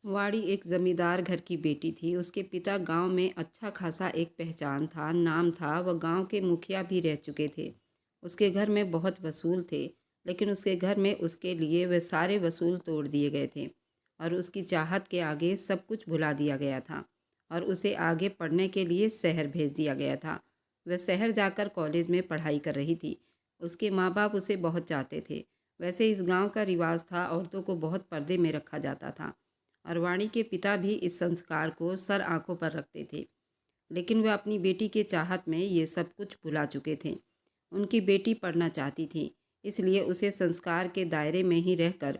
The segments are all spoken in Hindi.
वाड़ी एक जमींदार घर की बेटी थी। उसके पिता गांव में अच्छा खासा एक पहचान था, नाम था। वह गांव के मुखिया भी रह चुके थे। उसके घर में बहुत वसूल थे, लेकिन उसके घर में उसके लिए वे सारे वसूल तोड़ दिए गए थे और उसकी चाहत के आगे सब कुछ भुला दिया गया था और उसे आगे पढ़ने के लिए शहर भेज दिया गया था। वह शहर जाकर कॉलेज में पढ़ाई कर रही थी। उसके माँ बाप उसे बहुत चाहते थे। वैसे इस गांव का रिवाज था, औरतों को बहुत पर्दे में रखा जाता था और वाणी के पिता भी इस संस्कार को सर आंखों पर रखते थे। लेकिन वह अपनी बेटी के चाहत में ये सब कुछ भुला चुके थे। उनकी बेटी पढ़ना चाहती थी, इसलिए उसे संस्कार के दायरे में ही रहकर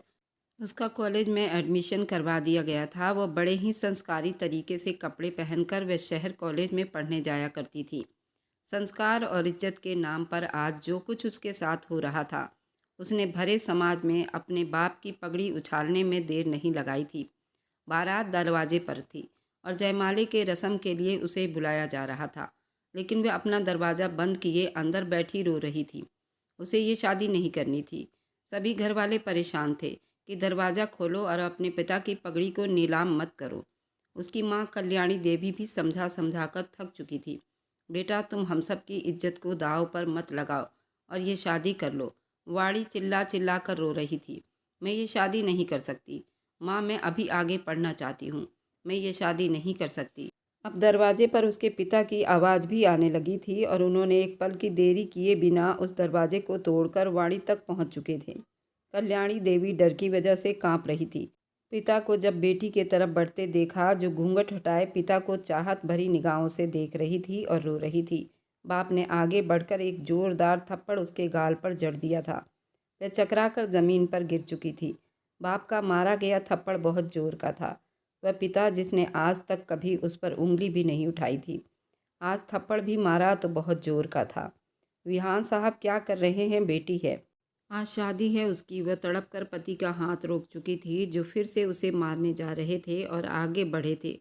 उसका कॉलेज में एडमिशन करवा दिया गया था। वह बड़े ही संस्कारी तरीके से कपड़े पहनकर वह शहर कॉलेज में पढ़ने जाया करती थी। संस्कार और इज्जत के नाम पर आज जो कुछ उसके साथ हो रहा था, उसने भरे समाज में अपने बाप की पगड़ी उछालने में देर नहीं लगाई थी। बारात दरवाजे पर थी और जयमाले के रस्म के लिए उसे बुलाया जा रहा था, लेकिन वह अपना दरवाज़ा बंद किए अंदर बैठी रो रही थी। उसे ये शादी नहीं करनी थी। सभी घर वाले परेशान थे कि दरवाज़ा खोलो और अपने पिता की पगड़ी को नीलाम मत करो। उसकी माँ कल्याणी देवी भी समझा समझा कर थक चुकी थी। बेटा, तुम हम सब की इज्जत को दाव पर मत लगाओ और ये शादी कर लो। वाड़ी चिल्ला चिल्ला कर रो रही थी। मैं ये शादी नहीं कर सकती माँ, मैं अभी आगे पढ़ना चाहती हूँ। मैं ये शादी नहीं कर सकती। अब दरवाजे पर उसके पिता की आवाज़ भी आने लगी थी और उन्होंने एक पल की देरी किए बिना उस दरवाजे को तोड़कर वाणी तक पहुँच चुके थे। कल्याणी देवी डर की वजह से कांप रही थी। पिता को जब बेटी के तरफ बढ़ते देखा, जो घूंघट हटाए पिता को चाहत भरी निगाहों से देख रही थी और रो रही थी। बाप ने आगे बढ़कर एक जोरदार थप्पड़ उसके गाल पर जड़ दिया था। वह चकरा कर जमीन पर गिर चुकी थी। बाप का मारा गया थप्पड़ बहुत जोर का था। वह पिता जिसने आज तक कभी उस पर उंगली भी नहीं उठाई थी, आज थप्पड़ भी मारा तो बहुत जोर का था। विहान साहब क्या कर रहे हैं? बेटी है, आज शादी है उसकी। वह तड़प कर पति का हाथ रोक चुकी थी, जो फिर से उसे मारने जा रहे थे और आगे बढ़े थे।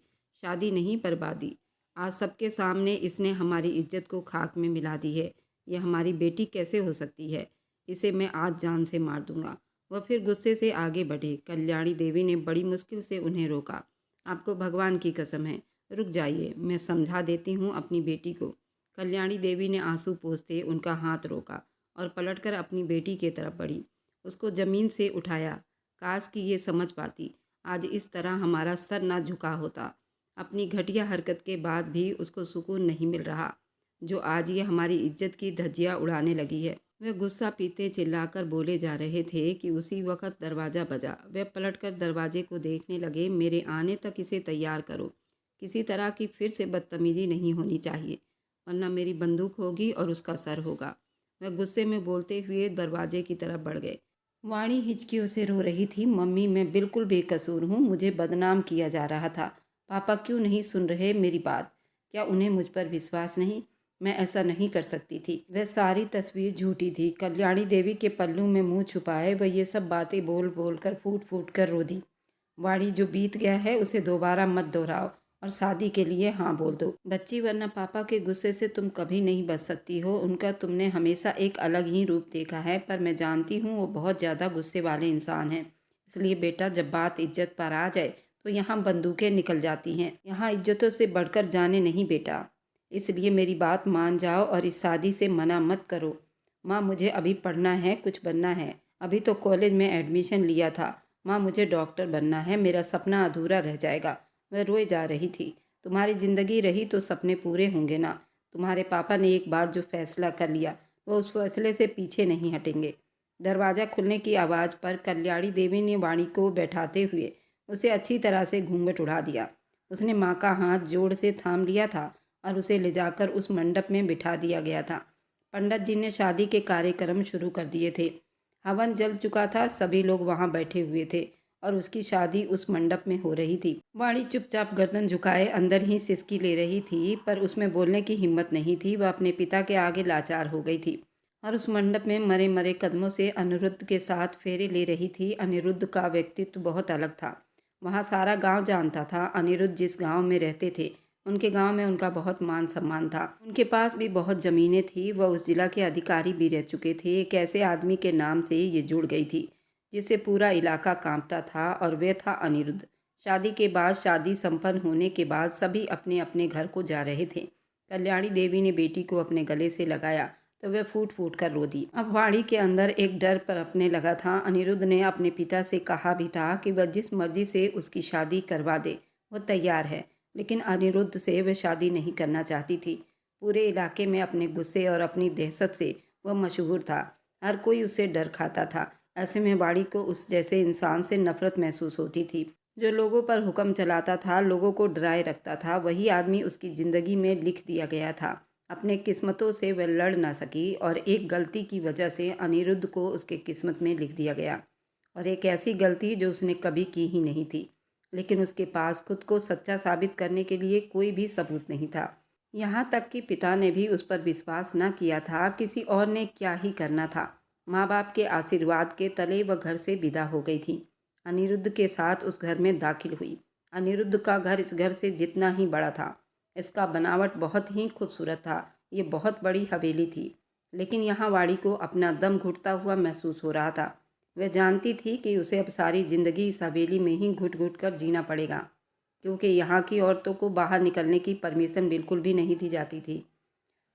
शादी नहीं, बर्बादी। आज सबके सामने इसने हमारी इज्जत को खाक में मिला दी है। यह हमारी बेटी कैसे हो सकती है? इसे मैं आज जान से मार दूंगा। वह फिर गुस्से से आगे बढ़े। कल्याणी देवी ने बड़ी मुश्किल से उन्हें रोका। आपको भगवान की कसम है, रुक जाइए, मैं समझा देती हूँ अपनी बेटी को। कल्याणी देवी ने आंसू पोंछते उनका हाथ रोका और पलटकर अपनी बेटी की तरफ बढ़ी। उसको ज़मीन से उठाया। काश कि ये समझ पाती, आज इस तरह हमारा सर ना झुका होता। अपनी घटिया हरकत के बाद भी उसको सुकून नहीं मिल रहा, जो आज ये हमारी इज्जत की धज्जियाँ उड़ाने लगी है। वे गुस्सा पीते चिल्लाकर बोले जा रहे थे कि उसी वक्त दरवाज़ा बजा। वे पलटकर दरवाजे को देखने लगे। मेरे आने तक इसे तैयार करो। किसी तरह की फिर से बदतमीजी नहीं होनी चाहिए, वरना मेरी बंदूक होगी और उसका सर होगा। वह गुस्से में बोलते हुए दरवाजे की तरफ बढ़ गए। वाणी हिचकियों से रो रही थी। मम्मी, मैं बिल्कुल बेकसूर हूँ। मुझे बदनाम किया जा रहा था। पापा क्यों नहीं सुन रहे मेरी बात? क्या उन्हें मुझ पर विश्वास नहीं? मैं ऐसा नहीं कर सकती थी। वह सारी तस्वीर झूठी थी। कल्याणी देवी के पल्लू में मुंह छुपाए वह ये सब बातें बोल बोल कर फूट फूट कर रो दी। वाणी, जो बीत गया है उसे दोबारा मत दोहराओ और शादी के लिए हाँ बोल दो बच्ची, वरना पापा के गुस्से से तुम कभी नहीं बच सकती हो। उनका तुमने हमेशा एक अलग ही रूप देखा है, पर मैं जानती हूँ वो बहुत ज़्यादा गुस्से वाले इंसान हैं। इसलिए बेटा, जब बात इज्जत पर आ जाए तो यहाँ बंदूकें निकल जाती हैं। यहाँ इज्जतों से बढ़कर जाने नहीं बेटा। इसलिए मेरी बात मान जाओ और इस शादी से मना मत करो। माँ, मुझे अभी पढ़ना है, कुछ बनना है। अभी तो कॉलेज में एडमिशन लिया था। माँ, मुझे डॉक्टर बनना है, मेरा सपना अधूरा रह जाएगा। वह रोए जा रही थी। तुम्हारी ज़िंदगी रही तो सपने पूरे होंगे ना। तुम्हारे पापा ने एक बार जो फैसला कर लिया, वो उस फैसले से पीछे नहीं हटेंगे। दरवाज़ा खुलने की आवाज़ पर कल्याणी देवी ने वाणी को बैठाते हुए उसे अच्छी तरह से घूंघट उड़ा दिया। उसने माँ का हाथ जोड़ से थाम लिया था और उसे ले जाकर उस मंडप में बिठा दिया गया था। पंडित जी ने शादी के कार्यक्रम शुरू कर दिए थे। हवन जल चुका था। सभी लोग वहां बैठे हुए थे और उसकी शादी उस मंडप में हो रही थी। वाणी चुपचाप गर्दन झुकाए अंदर ही सिसकी ले रही थी, पर उसमें बोलने की हिम्मत नहीं थी। वह अपने पिता के आगे लाचार हो गई थी और उस मंडप में मरे मरे कदमों से अनिरुद्ध के साथ फेरे ले रही थी। अनिरुद्ध का व्यक्तित्व बहुत अलग था। वहाँ सारा गांव जानता था अनिरुद्ध जिस गांव में रहते थे, उनके गांव में उनका बहुत मान सम्मान था। उनके पास भी बहुत ज़मीनें थी। वह उस जिला के अधिकारी भी रह चुके थे। एक ऐसे आदमी के नाम से ये जुड़ गई थी जिससे पूरा इलाका कांपता था, और वह था अनिरुद्ध। शादी के बाद शादी संपन्न होने के बाद सभी अपने अपने घर को जा रहे थे। कल्याणी देवी ने बेटी को अपने गले से लगाया तो वह फूट फूट कर रो दी। अब वाड़ी के अंदर एक डर पनपने लगा था। अनिरुद्ध ने अपने पिता से कहा भी था कि वह जिस मर्जी से उसकी शादी करवा दे वह तैयार है, लेकिन अनिरुद्ध से वह शादी नहीं करना चाहती थी। पूरे इलाके में अपने गुस्से और अपनी दहशत से वह मशहूर था। हर कोई उससे डर खाता था। ऐसे में वाड़ी को उस जैसे इंसान से नफरत महसूस होती थी जो लोगों पर हुक्म चलाता था, लोगों को डराए रखता था। वही आदमी उसकी ज़िंदगी में लिख दिया गया था। अपने किस्मतों से वह लड़ ना सकी और एक गलती की वजह से अनिरुद्ध को उसके किस्मत में लिख दिया गया, और एक ऐसी गलती जो उसने कभी की ही नहीं थी। लेकिन उसके पास खुद को सच्चा साबित करने के लिए कोई भी सबूत नहीं था। यहाँ तक कि पिता ने भी उस पर विश्वास न किया था। किसी और ने क्या ही करना था। माँ बाप के आशीर्वाद के तले वह घर से विदा हो गई थी। अनिरुद्ध के साथ उस घर में दाखिल हुई। अनिरुद्ध का घर इस घर से जितना ही बड़ा था। इसका बनावट बहुत ही खूबसूरत था। ये बहुत बड़ी हवेली थी, लेकिन यहाँ वाड़ी को अपना दम घुटता हुआ महसूस हो रहा था। वह जानती थी कि उसे अब सारी ज़िंदगी इस हवेली में ही घुट घुट कर जीना पड़ेगा, क्योंकि यहाँ की औरतों को बाहर निकलने की परमिशन बिल्कुल भी नहीं दी जाती थी।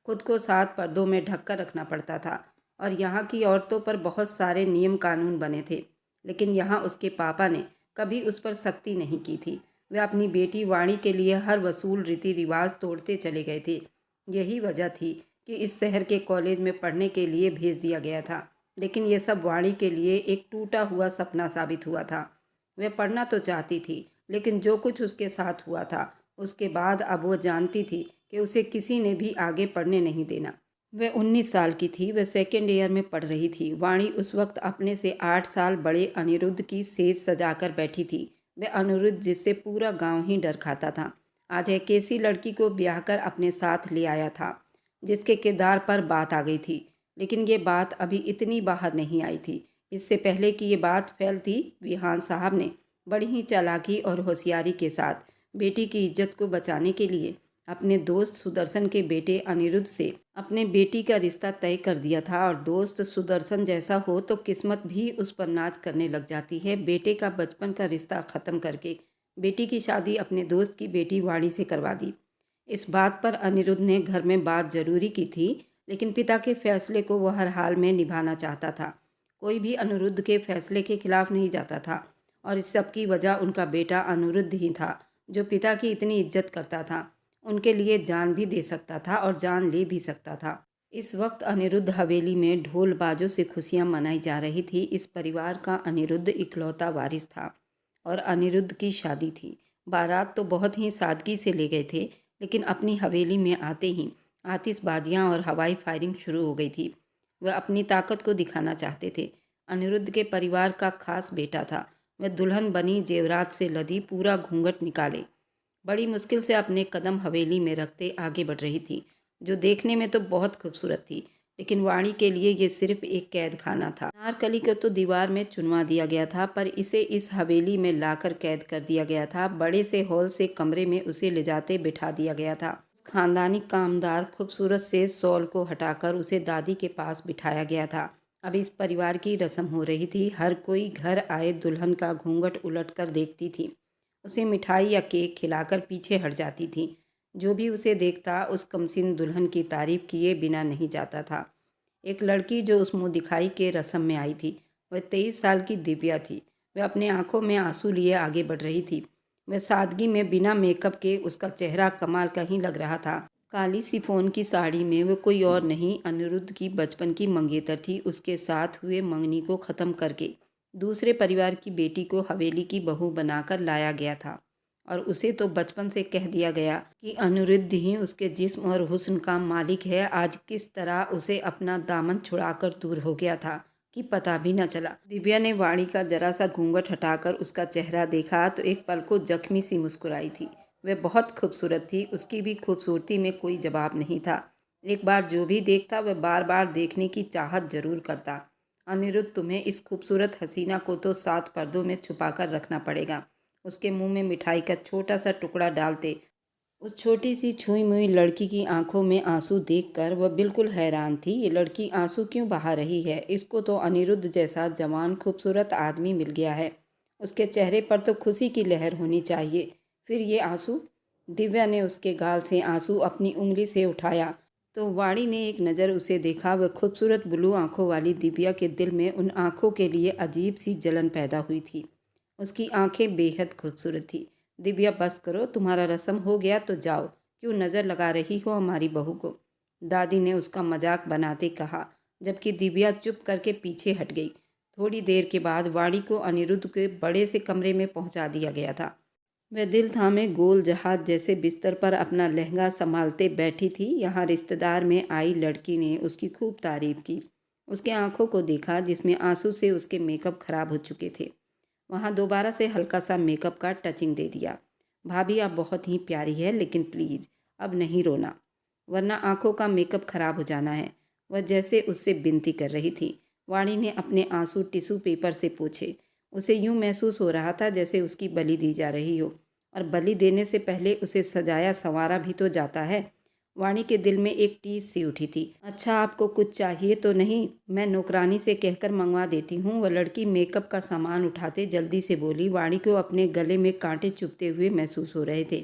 खुद को 7 पर्दों में ढक कर रखना पड़ता था और यहाँ की औरतों पर बहुत सारे नियम कानून बने थे, लेकिन यहाँ उसके पापा ने कभी उस पर सख्ती नहीं की थी। वे अपनी बेटी वाणी के लिए हर वसूल रीति रिवाज तोड़ते चले गए थे। यही वजह थी कि इस शहर के कॉलेज में पढ़ने के लिए भेज दिया गया था, लेकिन यह सब वाणी के लिए एक टूटा हुआ सपना साबित हुआ था। वह पढ़ना तो चाहती थी, लेकिन जो कुछ उसके साथ हुआ था उसके बाद अब वह जानती थी कि उसे किसी ने भी आगे पढ़ने नहीं देना। वह 19 साल की थी। वह सेकेंड ईयर में पढ़ रही थी। वाणी उस वक्त अपने से 8 साल बड़े अनिरुद्ध की सेज सजाकर बैठी थी। वह अनिरुद्ध जिससे पूरा गांव ही डर खाता था, आज एक ऐसी लड़की को ब्याह कर अपने साथ ले आया था जिसके किरदार पर बात आ गई थी। लेकिन ये बात अभी इतनी बाहर नहीं आई थी। इससे पहले कि ये बात फैलती, विहान साहब ने बड़ी ही चालाकी और होशियारी के साथ बेटी की इज्जत को बचाने के लिए अपने दोस्त सुदर्शन के बेटे अनिरुद्ध से अपने बेटी का रिश्ता तय कर दिया था। और दोस्त सुदर्शन जैसा हो तो किस्मत भी उस पर नाज करने लग जाती है। बेटे का बचपन का रिश्ता ख़त्म करके बेटी की शादी अपने दोस्त की बेटी वाणी से करवा दी। इस बात पर अनिरुद्ध ने घर में बात जरूरी की थी, लेकिन पिता के फैसले को वह हर हाल में निभाना चाहता था। कोई भी अनिरुद्ध के फैसले के खिलाफ नहीं जाता था, और इस सब की वजह उनका बेटा अनिरुद्ध ही था, जो पिता की इतनी इज्जत करता था। उनके लिए जान भी दे सकता था और जान ले भी सकता था। इस वक्त अनिरुद्ध हवेली में ढोल बाजों से खुशियां मनाई जा रही थी। इस परिवार का अनिरुद्ध इकलौता वारिस था और अनिरुद्ध की शादी थी। बारात तो बहुत ही सादगी से ले गए थे, लेकिन अपनी हवेली में आते ही आतिशबाजियां और हवाई फायरिंग शुरू हो गई थी। वह अपनी ताकत को दिखाना चाहते थे। अनिरुद्ध के परिवार का खास बेटा था। वह दुल्हन बनी जेवरात से लदी पूरा घूंघट निकाले बड़ी मुश्किल से अपने कदम हवेली में रखते आगे बढ़ रही थी, जो देखने में तो बहुत खूबसूरत थी, लेकिन वाणी के लिए ये सिर्फ एक कैद खाना था। नारकली को तो दीवार में चुनवा दिया गया था, पर इसे इस हवेली में लाकर कैद कर दिया गया था। बड़े से हॉल से कमरे में उसे ले जाते बिठा दिया गया था। खानदानी कामदार खूबसूरत से शॉल को हटाकर उसे दादी के पास बिठाया गया था। अब इस परिवार की रस्म हो रही थी। हर कोई घर आए दुल्हन का घूंघट उलट कर देखती थी। उसे मिठाई या केक खिलाकर पीछे हट जाती थी। जो भी उसे देखता उस कमसिन दुल्हन की तारीफ किए बिना नहीं जाता था। एक लड़की जो उस मुँह दिखाई के रस्म में आई थी, वह 23 साल की दिव्या थी। वह अपने आंखों में आंसू लिए आगे बढ़ रही थी। वह सादगी में बिना मेकअप के, उसका चेहरा कमाल का ही लग रहा था। काली सिफोन की साड़ी में वह कोई और नहीं, अनिरुद्ध की बचपन की मंगेतर थी। उसके साथ हुए मंगनी को ख़त्म करके दूसरे परिवार की बेटी को हवेली की बहू बनाकर लाया गया था, और उसे तो बचपन से कह दिया गया कि अनिरुद्ध ही उसके जिस्म और हुस्न का मालिक है। आज किस तरह उसे अपना दामन छुड़ाकर दूर हो गया था कि पता भी न चला। दिव्या ने वाणी का जरा सा घूंघट हटाकर उसका चेहरा देखा तो एक पल को जख्मी सी मुस्कुराई थी। वह बहुत खूबसूरत थी। उसकी भी खूबसूरती में कोई जवाब नहीं था। एक बार जो भी देखता वह बार बार देखने की चाहत जरूर करता। अनिरुद्ध, तुम्हें इस खूबसूरत हसीना को तो 7 पर्दों में छुपा कर रखना पड़ेगा। उसके मुंह में मिठाई का छोटा सा टुकड़ा डालते उस छोटी सी छुई मुई लड़की की आंखों में आंसू देखकर वह बिल्कुल हैरान थी। ये लड़की आंसू क्यों बहा रही है? इसको तो अनिरुद्ध जैसा जवान खूबसूरत आदमी मिल गया है उसके चेहरे पर तो खुशी की लहर होनी चाहिए। फिर ये आंसू? दिव्या ने उसके गाल से आंसू अपनी उंगली से उठाया तो वाणी ने एक नज़र उसे देखा। वह खूबसूरत ब्लू आंखों वाली दिव्या के दिल में उन आंखों के लिए अजीब सी जलन पैदा हुई थी। उसकी आंखें बेहद खूबसूरत थी। दिव्या, बस करो, तुम्हारा रस्म हो गया तो जाओ, क्यों नज़र लगा रही हो हमारी बहू को? दादी ने उसका मजाक बनाते कहा, जबकि दिव्या चुप करके पीछे हट गई। थोड़ी देर के बाद वाणी को अनिरुद्ध के बड़े से कमरे में पहुंचा दिया गया था। वह दिल थामे गोल जहाज जैसे बिस्तर पर अपना लहंगा संभालते बैठी थी। यहाँ रिश्तेदार में आई लड़की ने उसकी खूब तारीफ की। उसके आंखों को देखा जिसमें आंसू से उसके मेकअप खराब हो चुके थे। वहाँ दोबारा से हल्का सा मेकअप का टचिंग दे दिया। भाभी, आप बहुत ही प्यारी है, लेकिन प्लीज़ अब नहीं रोना, वरना आंखों का मेकअप खराब हो जाना है। वह जैसे उससे विनती कर रही थी। वाणी ने अपने आंसू टिश्यू पेपर से पोंछे। उसे यूं महसूस हो रहा था जैसे उसकी बलि दी जा रही हो, और बलि देने से पहले उसे सजाया संवारा भी तो जाता है। वाणी के दिल में एक टीस सी उठी थी। अच्छा, आपको कुछ चाहिए तो नहीं? मैं नौकरानी से कहकर मंगवा देती हूँ। वह लड़की मेकअप का सामान उठाते जल्दी से बोली। वाणी को अपने गले में कांटे चुभते हुए महसूस हो रहे थे।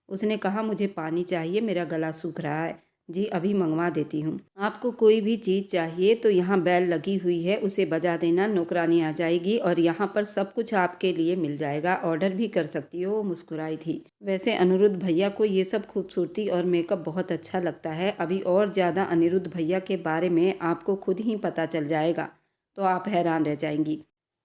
उसने कहा, मुझे पानी चाहिए, मेरा गला सूख रहा है। जी, अभी मंगवा देती हूँ। आपको कोई भी चीज़ चाहिए तो यहाँ बेल लगी हुई है, उसे बजा देना, नौकरानी आ जाएगी और यहाँ पर सब कुछ आपके लिए मिल जाएगा। ऑर्डर भी कर सकती हो। वो मुस्कुराई थी। वैसे अनिरुद्ध भैया को ये सब खूबसूरती और मेकअप बहुत अच्छा लगता है। अभी और ज़्यादा अनिरुद्ध भैया के बारे में आपको खुद ही पता चल जाएगा तो आप हैरान रह जाएंगी।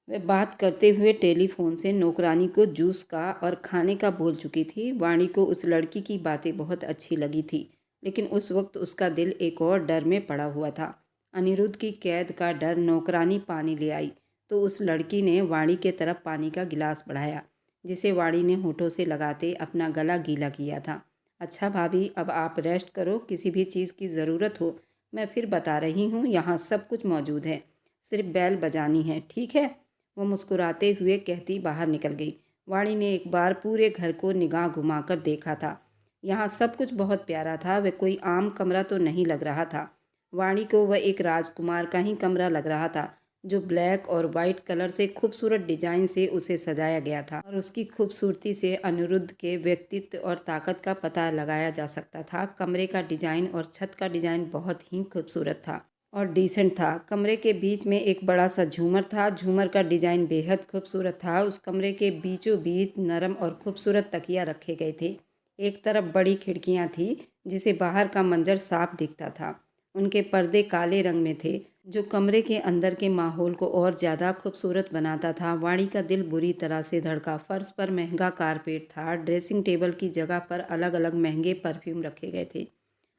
वह बात करते हुए टेलीफोन से नौकरानी को जूस का और खाने का बोल चुकी थी। वाणी को उस लड़की की बातें बहुत अच्छी लगी थी, लेकिन उस वक्त उसका दिल एक और डर में पड़ा हुआ था। अनिरुद्ध की कैद का डर। नौकरानी पानी ले आई तो उस लड़की ने वाणी के तरफ पानी का गिलास बढ़ाया, जिसे वाणी ने होठों से लगाते अपना गला गीला किया था। अच्छा भाभी, अब आप रेस्ट करो, किसी भी चीज़ की ज़रूरत हो मैं फिर बता रही हूँ, यहाँ सब कुछ मौजूद है, सिर्फ बेल बजानी है, ठीक है? वो मुस्कुराते हुए कहती बाहर निकल गई। वाणी ने एक बार पूरे घर को निगाह घुमाकर देखा था। यहाँ सब कुछ बहुत प्यारा था। वह कोई आम कमरा तो नहीं लग रहा था। वाणी को वह एक राजकुमार का ही कमरा लग रहा था, जो ब्लैक और वाइट कलर से खूबसूरत डिजाइन से उसे सजाया गया था, और उसकी खूबसूरती से अनिरुद्ध के व्यक्तित्व और ताकत का पता लगाया जा सकता था। कमरे का डिजाइन और छत का डिजाइन बहुत ही खूबसूरत था और डिसेंट था। कमरे के बीच में एक बड़ा सा झूमर था। झूमर का डिजाइन बेहद खूबसूरत था। उस कमरे के बीचों बीच नरम और खूबसूरत तकिया रखे गए थे। एक तरफ बड़ी खिड़कियां थी, जिसे बाहर का मंजर साफ दिखता था। उनके पर्दे काले रंग में थे, जो कमरे के अंदर के माहौल को और ज़्यादा खूबसूरत बनाता था। वाणी का दिल बुरी तरह से धड़का। फर्श पर महंगा कारपेट था। ड्रेसिंग टेबल की जगह पर अलग अलग महंगे परफ्यूम रखे गए थे।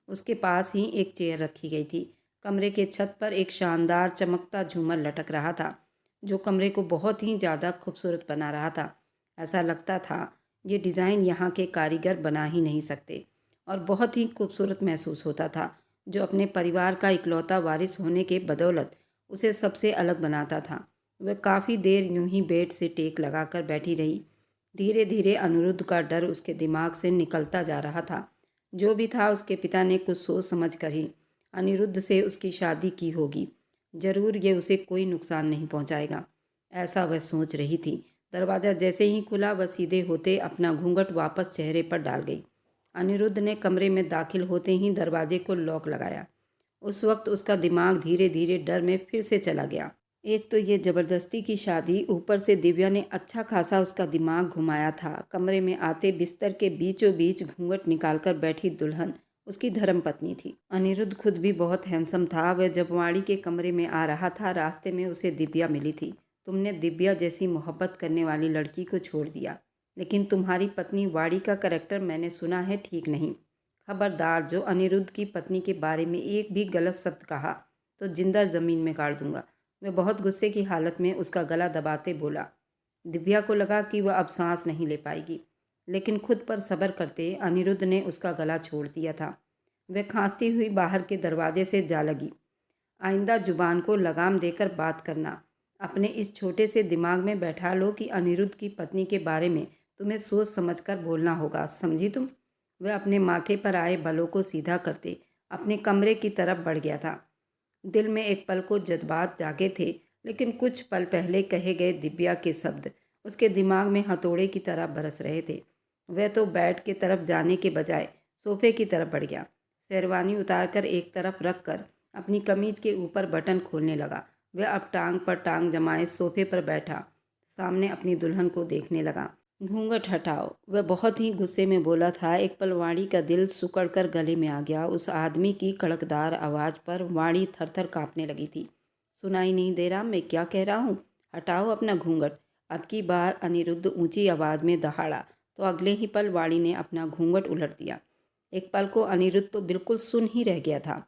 उसके पास ही एक चेयर रखी गई थी। कमरे के छत पर एक शानदार चमकता झूमर लटक रहा था, जो कमरे को बहुत ही ज़्यादा खूबसूरत बना रहा था। ऐसा लगता था ये डिज़ाइन यहाँ के कारीगर बना ही नहीं सकते, और बहुत ही खूबसूरत महसूस होता था, जो अपने परिवार का इकलौता वारिस होने के बदौलत उसे सबसे अलग बनाता था। वह काफ़ी देर यूं ही बेड से टेक लगाकर बैठी रही। धीरे धीरे अनिरुद्ध का डर उसके दिमाग से निकलता जा रहा था। जो भी था, उसके पिता ने कुछ सोच समझ कर ही अनिरुद्ध से उसकी शादी की होगी। जरूर ये उसे कोई नुकसान नहीं पहुंचाएगा, ऐसा वह सोच रही थी। दरवाज़ा जैसे ही खुला, वह सीधे होते अपना घूंघट वापस चेहरे पर डाल गई। अनिरुद्ध ने कमरे में दाखिल होते ही दरवाजे को लॉक लगाया। उस वक्त उसका दिमाग धीरे धीरे डर में फिर से चला गया। एक तो ये ज़बरदस्ती की शादी, ऊपर से दिव्या ने अच्छा खासा उसका दिमाग घुमाया था। कमरे में आते बिस्तर के बीचों बीच घूंघट निकालकर बैठी दुल्हन उसकी धर्मपत्नी थी। अनिरुद्ध खुद भी बहुत हैंडसम था। वह जब वाणी के कमरे में आ रहा था, रास्ते में उसे दिव्या मिली थी। तुमने दिव्या जैसी मोहब्बत करने वाली लड़की को छोड़ दिया, लेकिन तुम्हारी पत्नी वाणी का करैक्टर मैंने सुना है ठीक नहीं। खबरदार, जो अनिरुद्ध की पत्नी के बारे में एक भी गलत शब्द कहा तो जिंदा ज़मीन में गाड़ दूंगा। वह बहुत गुस्से की हालत में उसका गला दबाते बोला। दिव्या को लगा कि वह अब सांस नहीं ले पाएगी, लेकिन खुद पर सब्र करते अनिरुद्ध ने उसका गला छोड़ दिया था। वह खांसती हुई बाहर के दरवाजे से जा लगी। आइंदा जुबान को लगाम देकर बात करना। अपने इस छोटे से दिमाग में बैठा लो कि अनिरुद्ध की पत्नी के बारे में तुम्हें सोच समझकर बोलना होगा, समझी तुम? वह अपने माथे पर आए बालों को सीधा करते अपने कमरे की तरफ बढ़ गया था। दिल में एक पल को जज्बात जागे थे, लेकिन कुछ पल पहले कहे गए दिव्या के शब्द उसके दिमाग में हथौड़े की तरह बरस रहे थे। वह तो बेड की तरफ जाने के बजाय सोफे की तरफ बढ़ गया। शेरवानी उतारकर एक तरफ रख कर अपनी कमीज के ऊपर बटन खोलने लगा। वह अब टांग पर टांग जमाए सोफे पर बैठा सामने अपनी दुल्हन को देखने लगा। घूंघट हटाओ, वह बहुत ही गुस्से में बोला था। एक पल वाणी का दिल सिकुड़कर गले में आ गया। उस आदमी की कड़कदार आवाज़ पर वाणी थर-थर काँपने लगी थी। सुनाई नहीं दे रहा मैं क्या कह रहा हूँ? हटाओ अपना घूंघट। अब की बार अनिरुद्ध ऊंची आवाज़ में दहाड़ा तो अगले ही पल वाणी ने अपना घूंघट उलट दिया। एक पल को अनिरुद्ध तो बिल्कुल सुन ही रह गया था।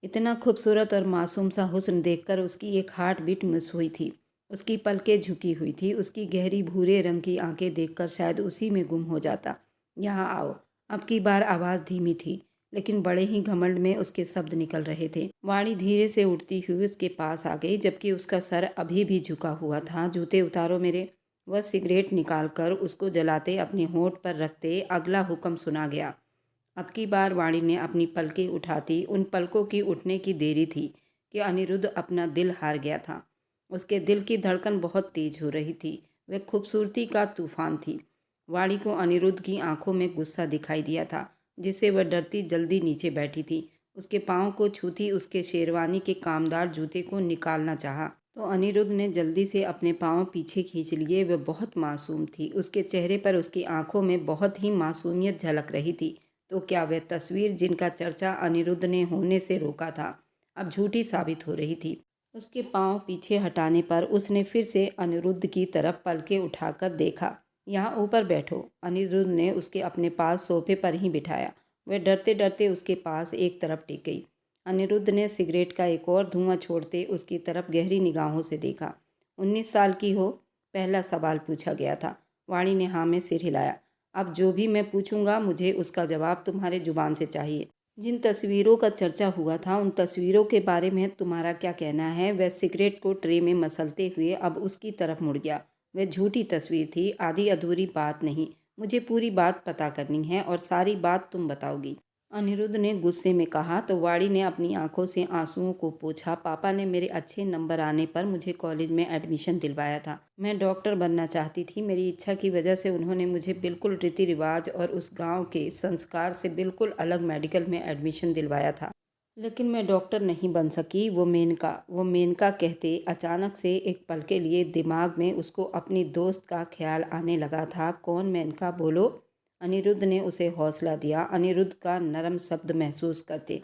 इतना खूबसूरत और मासूम सा हुस्न देखकर उसकी एक हार्ट बीट मिस हुई थी। उसकी पलकें झुकी हुई थी। उसकी गहरी भूरे रंग की आंखें देखकर शायद उसी में गुम हो जाता। यहाँ आओ। अब की बार आवाज़ धीमी थी, लेकिन बड़े ही घमंड में उसके शब्द निकल रहे थे। वाणी धीरे से उठती हुई उसके पास आ गई, जबकि उसका सर अभी भी झुका हुआ था। जूते उतारो मेरे। वह सिगरेट निकालकर उसको जलाते अपने होंठ पर रखते अगला हुक्म सुना गया। अब की बार वाणी ने अपनी पलकें उठाती। उन पलकों की उठने की देरी थी कि अनिरुद्ध अपना दिल हार गया था। उसके दिल की धड़कन बहुत तेज हो रही थी। वह खूबसूरती का तूफान थी। वाणी को अनिरुद्ध की आंखों में गुस्सा दिखाई दिया था, जिससे वह डरती जल्दी नीचे बैठी थी। उसके पाँव को छूती उसके शेरवानी के कामदार जूते को निकालना चाहा तो अनिरुद्ध ने जल्दी से अपने पाँव पीछे खींच लिए। वह बहुत मासूम थी। उसके चेहरे पर, उसकी आंखों में बहुत ही मासूमियत झलक रही थी। तो क्या वह तस्वीर जिनका चर्चा अनिरुद्ध ने होने से रोका था, अब झूठी साबित हो रही थी? उसके पांव पीछे हटाने पर उसने फिर से अनिरुद्ध की तरफ पलकें उठाकर देखा। यहाँ ऊपर बैठो। अनिरुद्ध ने उसके अपने पास सोफे पर ही बिठाया। वह डरते डरते उसके पास एक तरफ टिक गई। अनिरुद्ध ने सिगरेट का एक और धुआं छोड़ते उसकी तरफ गहरी निगाहों से देखा। 19 साल की हो? पहला सवाल पूछा गया था। वाणी ने हाँ में सिर हिलाया। अब जो भी मैं पूछूंगा मुझे उसका जवाब तुम्हारे जुबान से चाहिए। जिन तस्वीरों का चर्चा हुआ था उन तस्वीरों के बारे में तुम्हारा क्या कहना है? वह सिगरेट को ट्रे में मसलते हुए अब उसकी तरफ मुड़ गया। वह झूठी तस्वीर थी, आधी अधूरी बात नहीं। मुझे पूरी बात पता करनी है और सारी बात तुम बताओगी। अनिरुद्ध ने गुस्से में कहा तो वाणी ने अपनी आंखों से आंसुओं को पोंछा। पापा ने मेरे अच्छे नंबर आने पर मुझे कॉलेज में एडमिशन दिलवाया था। मैं डॉक्टर बनना चाहती थी। मेरी इच्छा की वजह से उन्होंने मुझे बिल्कुल रीति रिवाज और उस गांव के संस्कार से बिल्कुल अलग मेडिकल में एडमिशन दिलवाया था। लेकिन मैं डॉक्टर नहीं बन सकी। वो मेनका कहते अचानक से एक पल के लिए दिमाग में उसको अपनी दोस्त का ख्याल आने लगा था। कौन मेनका? बोलो। अनिरुद्ध ने उसे हौसला दिया। अनिरुद्ध का नरम शब्द महसूस करते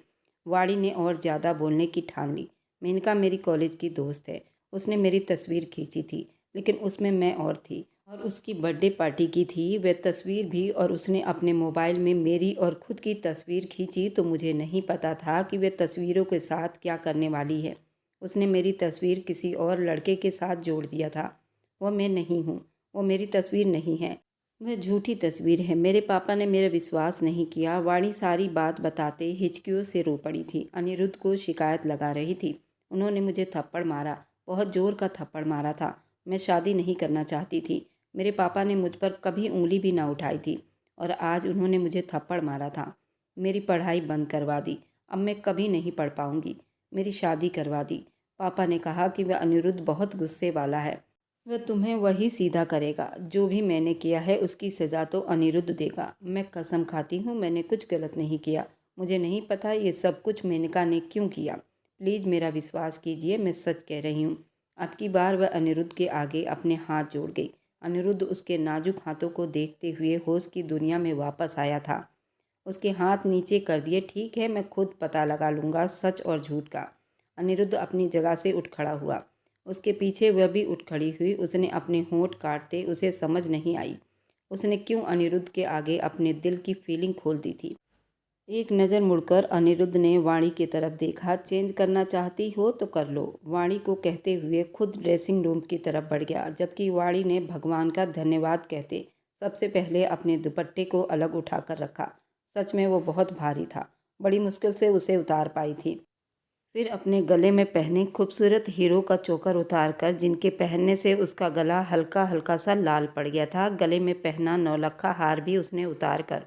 वाणी ने और ज़्यादा बोलने की ठान ली। मेनका मेरी कॉलेज की दोस्त है। उसने मेरी तस्वीर खींची थी, लेकिन उसमें मैं और थी और उसकी बर्थडे पार्टी की थी वह तस्वीर भी। और उसने अपने मोबाइल में मेरी और खुद की तस्वीर खींची तो मुझे नहीं पता था कि वह तस्वीरों के साथ क्या करने वाली है। उसने मेरी तस्वीर किसी और लड़के के साथ जोड़ दिया था। वह मैं नहीं हूँ। वो मेरी तस्वीर नहीं है। वह झूठी तस्वीर है। मेरे पापा ने मेरा विश्वास नहीं किया। वाणी सारी बात बताते हिचकियों से रो पड़ी थी। अनिरुद्ध को शिकायत लगा रही थी। उन्होंने मुझे थप्पड़ मारा, बहुत जोर का थप्पड़ मारा था। मैं शादी नहीं करना चाहती थी। मेरे पापा ने मुझ पर कभी उंगली भी ना उठाई थी और आज उन्होंने मुझे थप्पड़ मारा था। मेरी पढ़ाई बंद करवा दी। अब मैं कभी नहीं पढ़ पाऊंगी। मेरी शादी करवा दी। पापा ने कहा कि वह अनिरुद्ध बहुत गुस्से वाला है। वह तुम्हें वही सीधा करेगा। जो भी मैंने किया है उसकी सज़ा तो अनिरुद्ध देगा। मैं कसम खाती हूँ मैंने कुछ गलत नहीं किया। मुझे नहीं पता ये सब कुछ मेनका ने क्यों किया। प्लीज़ मेरा विश्वास कीजिए, मैं सच कह रही हूँ। अब की बार वह अनिरुद्ध के आगे अपने हाथ जोड़ गई। अनिरुद्ध उसके नाजुक हाथों को देखते हुए होश की दुनिया में वापस आया था। उसके हाथ नीचे कर दिए। ठीक है, मैं खुद पता लगा लूँगा सच और झूठ का। अनिरुद्ध अपनी जगह से उठ खड़ा हुआ। उसके पीछे वह भी उठ खड़ी हुई। उसने अपने होंठ काटते उसे समझ नहीं आई उसने क्यों अनिरुद्ध के आगे अपने दिल की फीलिंग खोल दी थी। एक नज़र मुड़कर अनिरुद्ध ने वाणी की तरफ देखा। चेंज करना चाहती हो तो कर लो, वाणी को कहते हुए खुद ड्रेसिंग रूम की तरफ बढ़ गया, जबकि वाणी ने भगवान का धन्यवाद कहते सबसे पहले अपने दुपट्टे को अलग उठाकर रखा। सच में वो बहुत भारी था। बड़ी मुश्किल से उसे उतार पाई थी। फिर अपने गले में पहने खूबसूरत हीरो का चोकर उतारकर, जिनके पहनने से उसका गला हल्का हल्का सा लाल पड़ गया था, गले में पहना नौलखा हार भी उसने उतार कर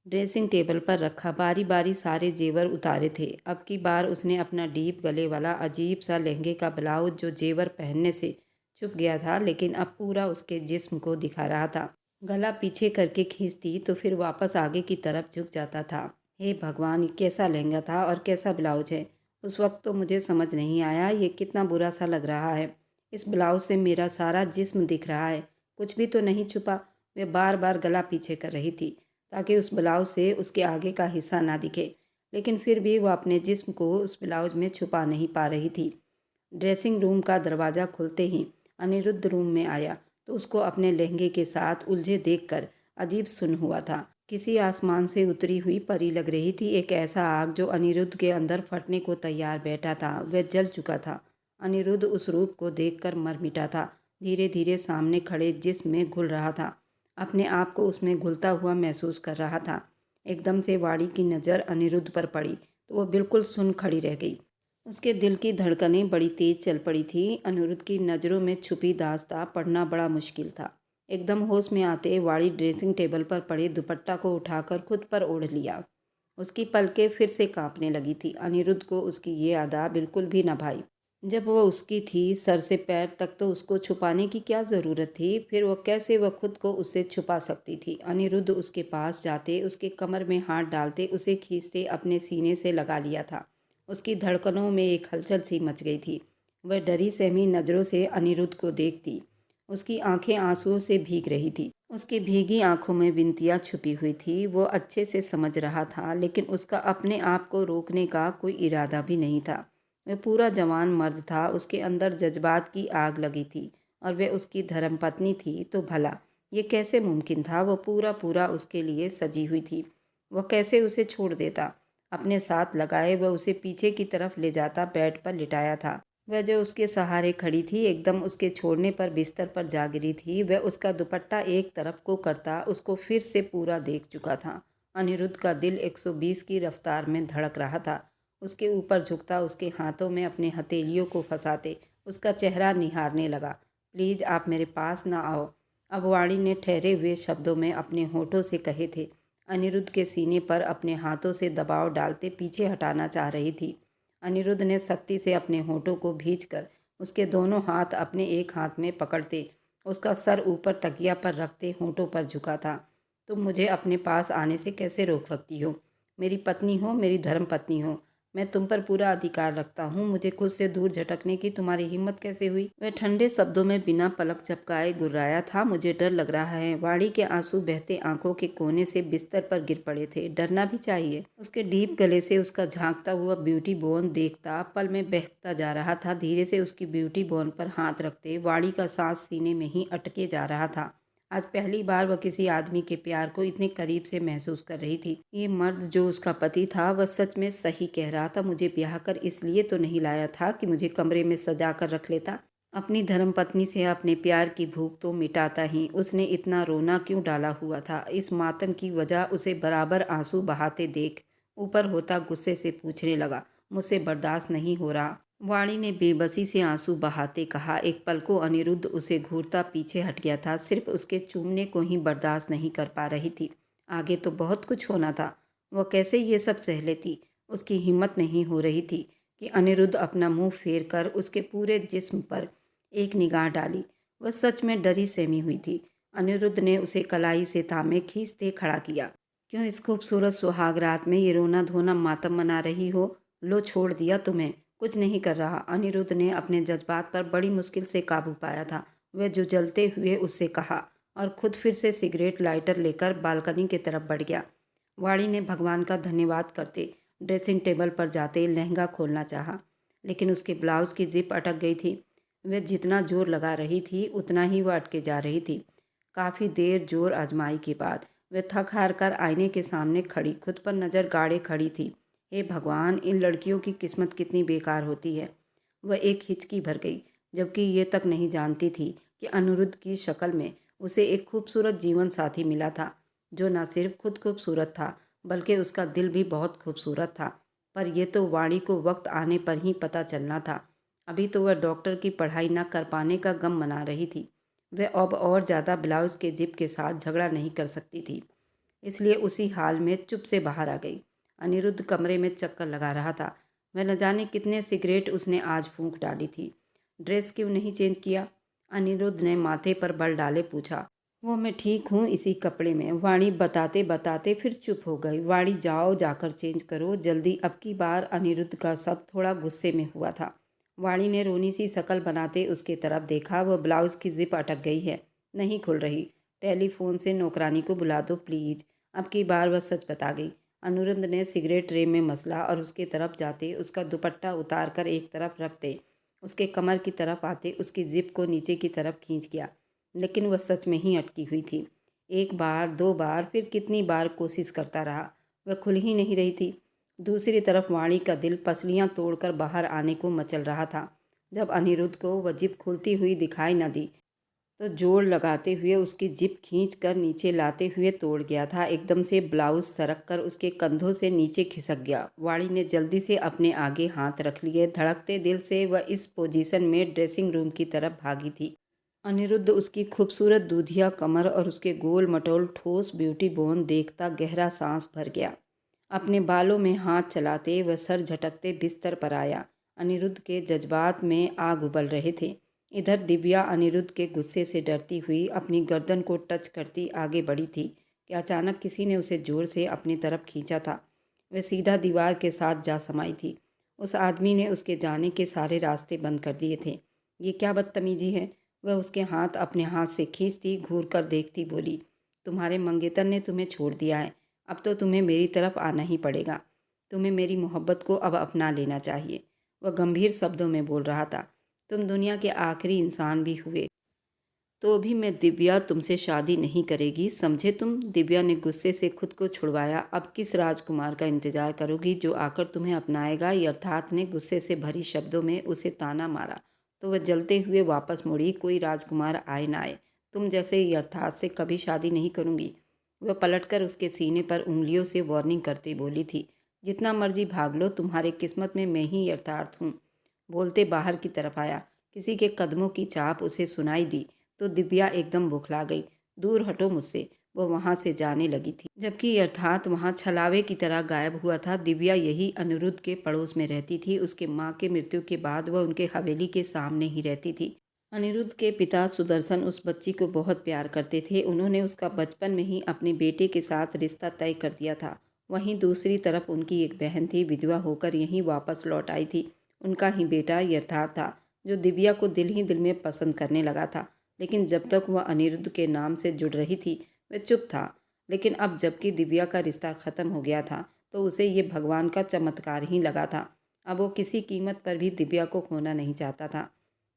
ड्रेसिंग टेबल पर रखा। बारी बारी सारे जेवर उतारे थे। अब की बार उसने अपना डीप गले वाला अजीब सा लहंगे का ब्लाउज, जो जेवर पहनने से छुप गया था, लेकिन अब पूरा उसके जिस्म को दिखा रहा था। गला पीछे करके खींचती तो फिर वापस आगे की तरफ झुक जाता था। हे भगवान! ये कैसा लहंगा था और कैसा ब्लाउज है। उस वक्त तो मुझे समझ नहीं आया ये कितना बुरा सा लग रहा है। इस ब्लाउज से मेरा सारा जिस्म दिख रहा है, कुछ भी तो नहीं छुपा। वे बार बार गला पीछे कर रही थी ताकि उस ब्लाउज से उसके आगे का हिस्सा ना दिखे, लेकिन फिर भी वह अपने जिस्म को उस ब्लाउज में छुपा नहीं पा रही थी। ड्रेसिंग रूम का दरवाज़ा खुलते ही अनिरुद्ध रूम में आया तो उसको अपने लहंगे के साथ उलझे देखकर अजीब सुन हुआ था। किसी आसमान से उतरी हुई परी लग रही थी। एक ऐसा आग जो अनिरुद्ध के अंदर फटने को तैयार बैठा था, वह जल चुका था। अनिरुद्ध उस रूप को देखकर मर मिटा था। धीरे धीरे सामने खड़े जिस्म में घुल रहा था, अपने आप को उसमें घुलता हुआ महसूस कर रहा था। एकदम से वाड़ी की नज़र अनिरुद्ध पर पड़ी तो वह बिल्कुल सुन खड़ी रह गई। उसके दिल की धड़कनें बड़ी तेज चल पड़ी थी। अनिरुद्ध की नज़रों में छुपी दास्तां पढ़ना बड़ा मुश्किल था। एकदम होश में आते वाड़ी ड्रेसिंग टेबल पर पड़े दुपट्टा को उठाकर खुद पर ओढ़ लिया। उसकी पलकें फिर से कांपने लगी थी। अनिरुद्ध को उसकी ये अदा बिल्कुल भी न भाई। जब वह उसकी थी, सर से पैर तक तो उसको छुपाने की क्या ज़रूरत थी। फिर वह कैसे वह खुद को उससे छुपा सकती थी। अनिरुद्ध उसके पास जाते, उसके कमर में हाथ डालते, उसे खींचते अपने सीने से लगा लिया था। उसकी धड़कनों में एक हलचल सी मच गई थी। वह डरी सहमी नज़रों से अनिरुद्ध को देखती। उसकी आंखें आंसुओं से भीग रही थी। उसकी भीगी आंखों में विनतियाँ छुपी हुई थी। वो अच्छे से समझ रहा था, लेकिन उसका अपने आप को रोकने का कोई इरादा भी नहीं था। वह पूरा जवान मर्द था, उसके अंदर जज्बात की आग लगी थी और वह उसकी धर्मपत्नी थी तो भला ये कैसे मुमकिन था। वह पूरा पूरा उसके लिए सजी हुई थी। वह कैसे उसे छोड़ देता। अपने साथ लगाए वह उसे पीछे की तरफ ले जाता, बेड पर लिटाया था। वह जो उसके सहारे खड़ी थी, एकदम उसके छोड़ने पर बिस्तर पर जा गिरी थी। वह उसका दुपट्टा एक तरफ को करता उसको फिर से पूरा देख चुका था। अनिरुद्ध का दिल 120 की रफ्तार में धड़क रहा था। उसके ऊपर झुकता, उसके हाथों में अपने हथेलियों को फंसाते उसका चेहरा निहारने लगा। प्लीज़ आप मेरे पास ना आओ, अब वाणी ने ठहरे हुए शब्दों में अपने होठों से कहे थे। अनिरुद्ध के सीने पर अपने हाथों से दबाव डालते पीछे हटाना चाह रही थी। अनिरुद्ध ने सख्ती से अपने होठों को भींचकर उसके दोनों हाथ अपने एक हाथ में पकड़ते उसका सर ऊपर तकिया पर रखते होठों पर झुका था। तुम मुझे अपने पास आने से कैसे रोक सकती हो? मेरी पत्नी हो, मेरी धर्म पत्नी हो। मैं तुम पर पूरा अधिकार रखता हूँ। मुझे खुद से दूर झटकने की तुम्हारी हिम्मत कैसे हुई? वह ठंडे शब्दों में बिना पलक झपकाए गुर्राया था। मुझे डर लग रहा है। वाणी के आंसू बहते आंखों के कोने से बिस्तर पर गिर पड़े थे। डरना भी चाहिए। उसके डीप गले से उसका झांकता हुआ ब्यूटी बोन देखता पल में बहकता जा रहा था। धीरे से उसकी ब्यूटी बोन पर हाथ रखते वाणी का सांस सीने में ही अटके जा रहा था। आज पहली बार वह किसी आदमी के प्यार को इतने करीब से महसूस कर रही थी। ये मर्द जो उसका पति था वह सच में सही कह रहा था। मुझे ब्याह कर इसलिए तो नहीं लाया था कि मुझे कमरे में सजा कर रख लेता। अपनी धर्मपत्नी से अपने प्यार की भूख तो मिटाता ही उसने इतना रोना क्यों डाला हुआ था। इस मातम की वजह उसे बराबर आंसू बहाते देख ऊपर होता गुस्से से पूछने लगा, मुझसे बर्दाश्त नहीं हो रहा। वाणी ने बेबसी से आंसू बहाते कहा। एक पल को अनिरुद्ध उसे घूरता पीछे हट गया था। सिर्फ उसके चूमने को ही बर्दाश्त नहीं कर पा रही थी। आगे तो बहुत कुछ होना था। वह कैसे ये सब सह लेती? उसकी हिम्मत नहीं हो रही थी कि अनिरुद्ध अपना मुंह फेर कर उसके पूरे जिस्म पर एक निगाह डाली। वह सच में डरी सहमी हुई थी। अनिरुद्ध ने उसे कलाई से थामे खींचते खड़ा किया। क्यों इस खूबसूरत सुहाग रात में ये रोना धोना मातम मना रही हो? लो, छोड़ दिया तुम्हें, कुछ नहीं कर रहा। अनिरुद्ध ने अपने जज्बात पर बड़ी मुश्किल से काबू पाया था। वह जुझलते हुए उससे कहा और खुद फिर से सिगरेट लाइटर लेकर बालकनी की तरफ बढ़ गया। वाणी ने भगवान का धन्यवाद करते ड्रेसिंग टेबल पर जाते लहंगा खोलना चाहा, लेकिन उसके ब्लाउज की जिप अटक गई थी। वह जितना जोर लगा रही थी उतना ही वह अटके जा रही थी। काफ़ी देर जोर आजमाई के बाद वह थक हार कर आईने के सामने खड़ी खुद पर नज़र गाड़े खड़ी थी। हे भगवान, इन लड़कियों की किस्मत कितनी बेकार होती है। वह एक हिचकी भर गई, जबकि ये तक नहीं जानती थी कि अनिरुद्ध की शक्ल में उसे एक खूबसूरत जीवन साथी मिला था, जो न सिर्फ खुद खूबसूरत था बल्कि उसका दिल भी बहुत खूबसूरत था। पर यह तो वाणी को वक्त आने पर ही पता चलना था। अभी तो वह डॉक्टर की पढ़ाई न कर पाने का गम मना रही थी। वह अब और ज़्यादा ब्लाउज के जिप के साथ झगड़ा नहीं कर सकती थी, इसलिए उसी हाल में चुप से बाहर आ गई। अनिरुद्ध कमरे में चक्कर लगा रहा था। वह न जाने कितने सिगरेट उसने आज फूंक डाली थी। ड्रेस क्यों नहीं चेंज किया? अनिरुद्ध ने माथे पर बल डाले पूछा। वो मैं ठीक हूँ इसी कपड़े में, वाणी बताते बताते फिर चुप हो गई। वाणी जाओ जाकर चेंज करो जल्दी, अब की बार। अनिरुद्ध का सब थोड़ा गुस्से में हुआ था। वाणी ने रोनी सी शक्ल बनाते उसके तरफ देखा। वह ब्लाउज की जिप अटक गई है, नहीं खुल रही। टेलीफोन से नौकरानी को बुला दो प्लीज़। अब की बार वह सच बता गई। अनिरुद्ध ने सिगरेट ट्रे में मसला और उसके तरफ जाते उसका दुपट्टा उतार कर एक तरफ रखते उसके कमर की तरफ आते उसकी जिप को नीचे की तरफ खींच गया। लेकिन वह सच में ही अटकी हुई थी। एक बार, दो बार, फिर कितनी बार कोशिश करता रहा, वह खुल ही नहीं रही थी। दूसरी तरफ वाणी का दिल पसलियां तोड़कर बाहर आने को मचल रहा था। जब अनिरुद्ध को वह जिप खुलती हुई दिखाई न दी तो जोर लगाते हुए उसकी जिप खींच कर नीचे लाते हुए तोड़ गया था। एकदम से ब्लाउज सरक कर उसके कंधों से नीचे खिसक गया। वाणी ने जल्दी से अपने आगे हाथ रख लिए। धड़कते दिल से वह इस पोजीशन में ड्रेसिंग रूम की तरफ भागी थी। अनिरुद्ध उसकी खूबसूरत दूधिया कमर और उसके गोल मटोल ठोस ब्यूटी बोन देखता गहरा सांस भर गया। अपने बालों में हाथ चलाते वह सर झटकते बिस्तर पर आया। अनिरुद्ध के जज्बात में आग उबल रहे थे। इधर दिव्या अनिरुद्ध के गुस्से से डरती हुई अपनी गर्दन को टच करती आगे बढ़ी थी कि अचानक किसी ने उसे जोर से अपनी तरफ खींचा था। वह सीधा दीवार के साथ जा समाई थी। उस आदमी ने उसके जाने के सारे रास्ते बंद कर दिए थे। ये क्या बदतमीजी है। वह उसके हाथ अपने हाथ से खींचती, घूर कर देखती बोली, तुम्हारे मंगेतर ने तुम्हें छोड़ दिया है, अब तो तुम्हें मेरी तरफ आना ही पड़ेगा। तुम्हें मेरी मोहब्बत को अब अपना लेना चाहिए। वह गंभीर शब्दों में बोल रहा था। तुम दुनिया के आखिरी इंसान भी हुए तो भी मैं दिव्या तुमसे शादी नहीं करेगी, समझे तुम। दिव्या ने गुस्से से खुद को छुड़वाया। अब किस राजकुमार का इंतजार करोगी जो आकर तुम्हें अपनाएगा। अर्थात ने गुस्से से भरी शब्दों में उसे ताना मारा तो वह जलते हुए वापस मुड़ी। कोई राजकुमार आए ना आए, तुम जैसे अर्थात से कभी शादी नहीं करूँगी। वह पलटकर उसके सीने पर उंगलियों से वार्निंग करते बोली थी, जितना मर्जी भाग लो, तुम्हारे किस्मत में मैं ही अर्थात हूँ। बोलते बाहर की तरफ आया। किसी के कदमों की चाप उसे सुनाई दी तो दिव्या एकदम बौखला गई। दूर हटो मुझसे, वो वहाँ से जाने लगी थी। जबकि अर्थात वहाँ छलावे की तरह गायब हुआ था। दिव्या यही अनिरुद्ध के पड़ोस में रहती थी। उसके माँ के मृत्यु के बाद वह उनके हवेली के सामने ही रहती थी। अनिरुद्ध के पिता सुदर्शन उस बच्ची को बहुत प्यार करते थे। उन्होंने उसका बचपन में ही अपने बेटे के साथ रिश्ता तय कर दिया था। वहीं दूसरी तरफ उनकी एक बहन थी, विधवा होकर यहीं वापस लौट आई थी। उनका ही बेटा यथार्थ था, जो दिव्या को दिल ही दिल में पसंद करने लगा था। लेकिन जब तक वह अनिरुद्ध के नाम से जुड़ रही थी वह चुप था। लेकिन अब जबकि दिव्या का रिश्ता ख़त्म हो गया था तो उसे ये भगवान का चमत्कार ही लगा था। अब वो किसी कीमत पर भी दिव्या को खोना नहीं चाहता था।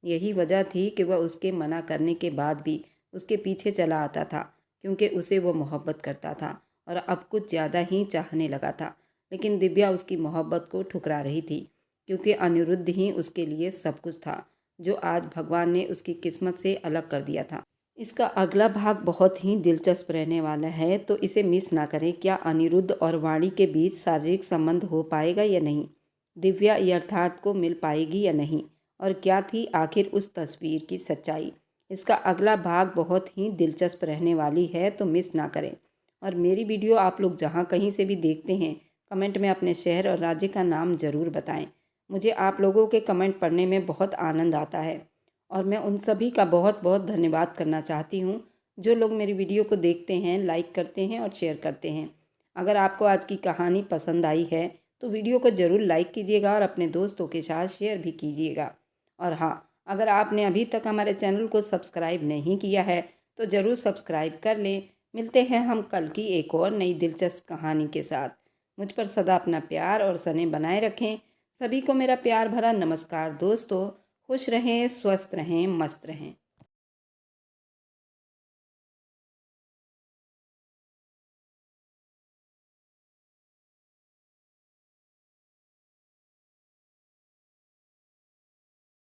यही वजह थी कि वह उसके मना करने के बाद भी उसके पीछे चला आता था, क्योंकि उसे वो मोहब्बत करता था और अब कुछ ज़्यादा ही चाहने लगा था। लेकिन दिव्या उसकी मोहब्बत को ठुकरा रही थी, क्योंकि अनिरुद्ध ही उसके लिए सब कुछ था, जो आज भगवान ने उसकी किस्मत से अलग कर दिया था। इसका अगला भाग बहुत ही दिलचस्प रहने वाला है, तो इसे मिस ना करें। क्या अनिरुद्ध और वाणी के बीच शारीरिक संबंध हो पाएगा या नहीं? दिव्या यथार्थ को मिल पाएगी या नहीं? और क्या थी आखिर उस तस्वीर की सच्चाई? इसका अगला भाग बहुत ही दिलचस्प रहने वाली है, तो मिस ना करें। और मेरी वीडियो आप लोग जहाँ कहीं से भी देखते हैं, कमेंट में अपने शहर और राज्य का नाम ज़रूर बताएं। मुझे आप लोगों के कमेंट पढ़ने में बहुत आनंद आता है और मैं उन सभी का बहुत बहुत धन्यवाद करना चाहती हूँ जो लोग मेरी वीडियो को देखते हैं, लाइक करते हैं और शेयर करते हैं। अगर आपको आज की कहानी पसंद आई है तो वीडियो को ज़रूर लाइक कीजिएगा और अपने दोस्तों के साथ शेयर भी कीजिएगा। और हाँ, अगर आपने अभी तक हमारे चैनल को सब्सक्राइब नहीं किया है तो ज़रूर सब्सक्राइब कर लें। मिलते हैं हम कल की एक और नई दिलचस्प कहानी के साथ। मुझ पर सदा अपना प्यार और स्नेह बनाए रखें। सभी को मेरा प्यार भरा नमस्कार दोस्तों। खुश रहें, स्वस्थ रहें, मस्त रहें।